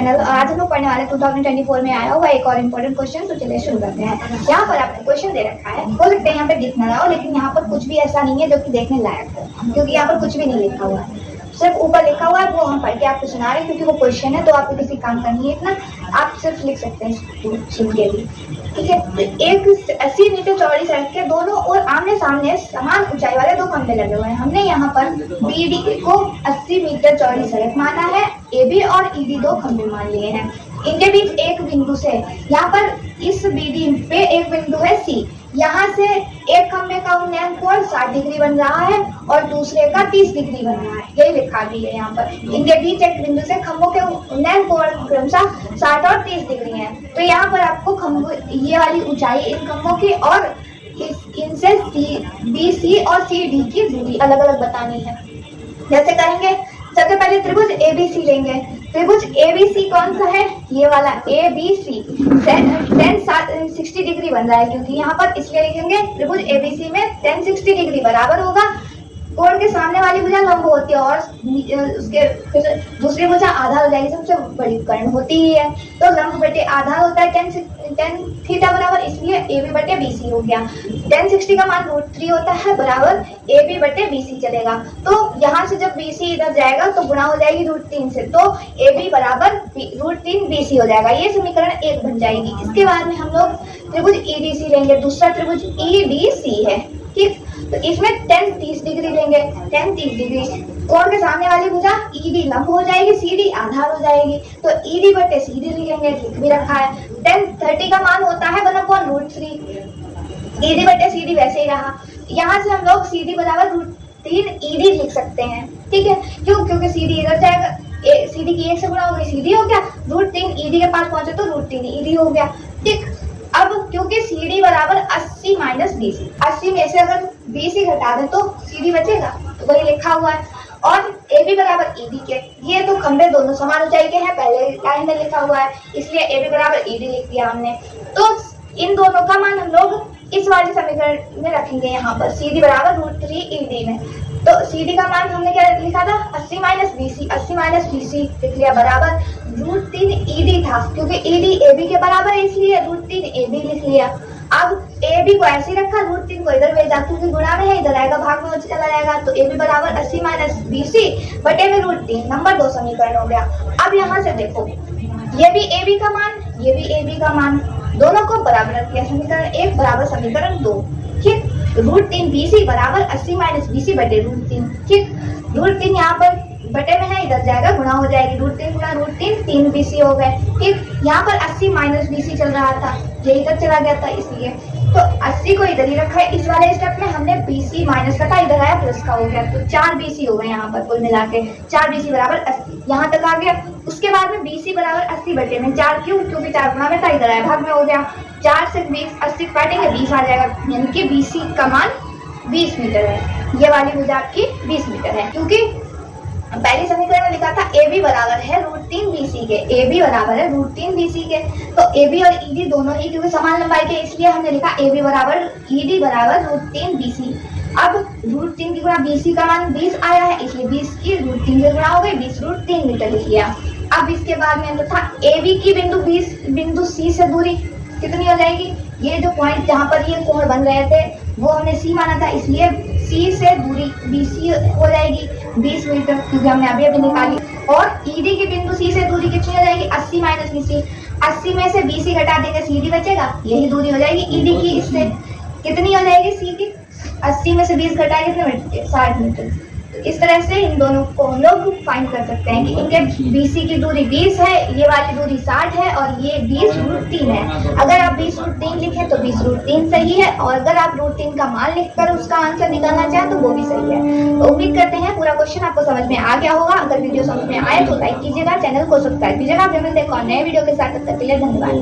Channel. आज हम लोग पढ़ने वाले 2024 में आया हुआ एक और इम्पोर्टेंट क्वेश्चन। तो चलिए शुरू करते हैं। यहाँ पर आपने क्वेश्चन दे रखा है, हो सकता है यहाँ पे दिख ना रहा हो, लेकिन यहाँ पर कुछ भी ऐसा नहीं है जो कि देखने लायक हो, क्योंकि यहाँ पर कुछ भी नहीं लिखा हुआ है। सिर्फ ऊपर लिखा हुआ है, वो हम पढ़ के आपको सुना रहे हैं, क्योंकि वो क्वेश्चन है तो आपको किसी काम का नहीं है इतना, आप सिर्फ लिख सकते हैं सुन के भी। ठीक है, एक 80 मीटर चौड़ी सड़क के दोनों और आमने सामने समान ऊंचाई वाले दो खंभे लगे हुए हैं। हमने यहाँ पर बीडी को 80 मीटर चौड़ी सड़क माना है, एबी और ईडी दो खंभे मान लिए हैं। इनके बीच एक बिंदु से, यहाँ पर इस बीडी पे एक बिंदु है सी, यहाँ से एक खंभे का उन्नयन कोण 60 डिग्री बन रहा है और दूसरे का 30 डिग्री बन रहा है, यही लिखा भी है यहाँ पर। इनके बीच एक बिंदु से खंभों के उन्नयन कोण क्रमशः 60 और 30 डिग्री है। तो यहाँ पर आपको खंभों, ये वाली ऊंचाई इन खंभों की और इनसे बी सी और सी डी की दूरी अलग अलग बतानी है। जैसे करेंगे, सबसे पहले त्रिभुज एबीसी लेंगे। त्रिभुज एबीसी कौन सा है? ये वाला एबीसी। tan 60 डिग्री बन रहा है, क्योंकि यहाँ पर इसलिए लिखेंगे त्रिभुज एबीसी में tan 60 डिग्री बराबर होगा, कोण के सामने वाली भुजा लंब होती है और उसके फिर दूसरी भुजा आधार हो जाएगी, सबसे बड़ी कर्ण होती ही है, तो लंब बटे आधार होता है tan थीटा बराबर, इसलिए AB बटे BC हो गया। tan 60 का मान √3 होता है बराबर AB बटे BC चलेगा। तो यहाँ से जब BC इधर जाएगा तो गुणा हो जाएगी √3 से, तो AB बराबर √3 BC हो जाएगा। ये समीकरण 1 बन जाएगी। इसके बाद में हम लोग त्रिभुज EDC लेंगे। दूसरा त्रिभुज EDC है, ठीक। तो इसमें tan 30 डिग्री लेंगे। tan 30 डिग्री, कोण के सामने वाली भुजा ED लंब हो जाएगी, CD आधार हो जाएगी, तो ED बटे CD लिखेंगे, लिख भी रखा है। tan 30 का मान होता है 1/√3, ED बटे CD वैसे ही रहा। यहाँ से हम लोग CD बराबर √3 ED लिख सकते हैं, ठीक है। क्यों? क्योंकि CD इधर जाएगा, CD की 1 से गुणा हो गई, CD हो गया, √3 ED के पास पहुंचे तो √3 ED हो गया, ठीक। अब क्योंकि CD बराबर 80 माइनस BC, 80 में से अगर BC घटा दें तो CD बचेगा, तो वही लिखा हुआ है। और AB बराबर ED के, ये तो खंभे दोनों समान ऊंचाई के हैं, पहले लाइन में लिखा हुआ है, इसलिए AB बराबर ED लिख दिया हमने। तो इन दोनों का मान हम लोग इस वाले समीकरण में रखेंगे, यहाँ पर CD बराबर √3 ED में। तो CD का मान हमने क्या लिखा था? 80 माइनस BC, 80 माइनस BC लिख लिया बराबर √3 ED था, क्योंकि ED AB के बराबर है, इसलिए √3 AB लिख लिया। अब AB को ऐसे ही रखा, √3 को इधर भेजा, क्योंकि गुणा में है, इधर आएगा, भाग में चला जाएगा, तो AB बराबर 80 माइनस BC बटे में √3, नंबर 2 समीकरण हो गया। अब यहाँ से देखो, ये भी AB का मान, ये भी AB का मान, दोनों को बराबर रख दिया, समीकरण 1 बराबर समीकरण 2, ठीक। √3 BC बराबर 80 माइनस BC बटे √3, ठीक। √3 यहाँ पर बटे में है, इधर जाएगा, गुणा हो जाएगी, √3 गुणा √3 3 BC हो गए, ठीक। यहाँ पर 80 माइनस BC चल रहा था, ये इधर चला गया था, इसलिए तो 80 को इधर ही रखा है। इस वाले स्टेप में हमने BC माइनस का था, इधर आया प्लस का हो गया, तो 4 BC हो गए यहाँ पर कुल मिला के, 4 BC बराबर 80 यहाँ तक आ गया। उसके बाद में BC बराबर 80 बटे में 4, क्यों? क्योंकि 4 गुणा में था, इधर आया, भाग में हो गया, 4 से 20 80 काटेंगे 20 आ जाएगा, यानी कि BC का मान 20 मीटर है। ये वाली भुजा आपकी 20 मीटर है, क्योंकि पहली समीकरण में लिखा था AB बराबर है √3 BC के, AB बराबर है √3 BC के, तो AB और ED दोनों ही क्योंकि समान लंबाई के, इसलिए हमने लिखा AB बराबर ED बराबर √3 BC। अब √3 की गुणा BC का मान 20 आया है, इसलिए 20 की √3 से गुणा हो गई, 20 √3 मीटर लिख लिया। अब इसके बाद में तो था AB की बिंदु C से दूरी कितनी हो जाएगी? ये जो पॉइंट जहाँ पर ये कोण बन रहे थे वो हमने C माना था, इसलिए C से दूरी BC हो जाएगी 20 मीटर, क्योंकि हमने अभी निकाली। और ED की बिंदु C से दूरी कितनी हो जाएगी? 80 माइनस BC, 80 में से BC घटा देंगे, CD बचेगा, यही दूरी हो जाएगी ED की। इससे कितनी हो जाएगी C की? 80 में से 20 घटाएंगे कितने? 60 मीटर। इस तरह से इन दोनों को हम लोग फाइंड कर सकते हैं कि इनके BC की दूरी 20 है, ये वाली दूरी 60 है, और ये 20 √3 है। अगर आप 20 √3 लिखें तो 20 √3 सही है, और अगर आप √3 का मान लिखकर उसका आंसर निकालना चाहें तो वो भी सही है। तो उम्मीद करते हैं पूरा क्वेश्चन आपको समझ में आ गया होगा। अगर वीडियो समझ में आए तो लाइक कीजिएगा, चैनल को सब्सक्राइब कीजिएगा। फिर मिलते हैं एक और नए वीडियो के साथ, तब तक के लिए धन्यवाद।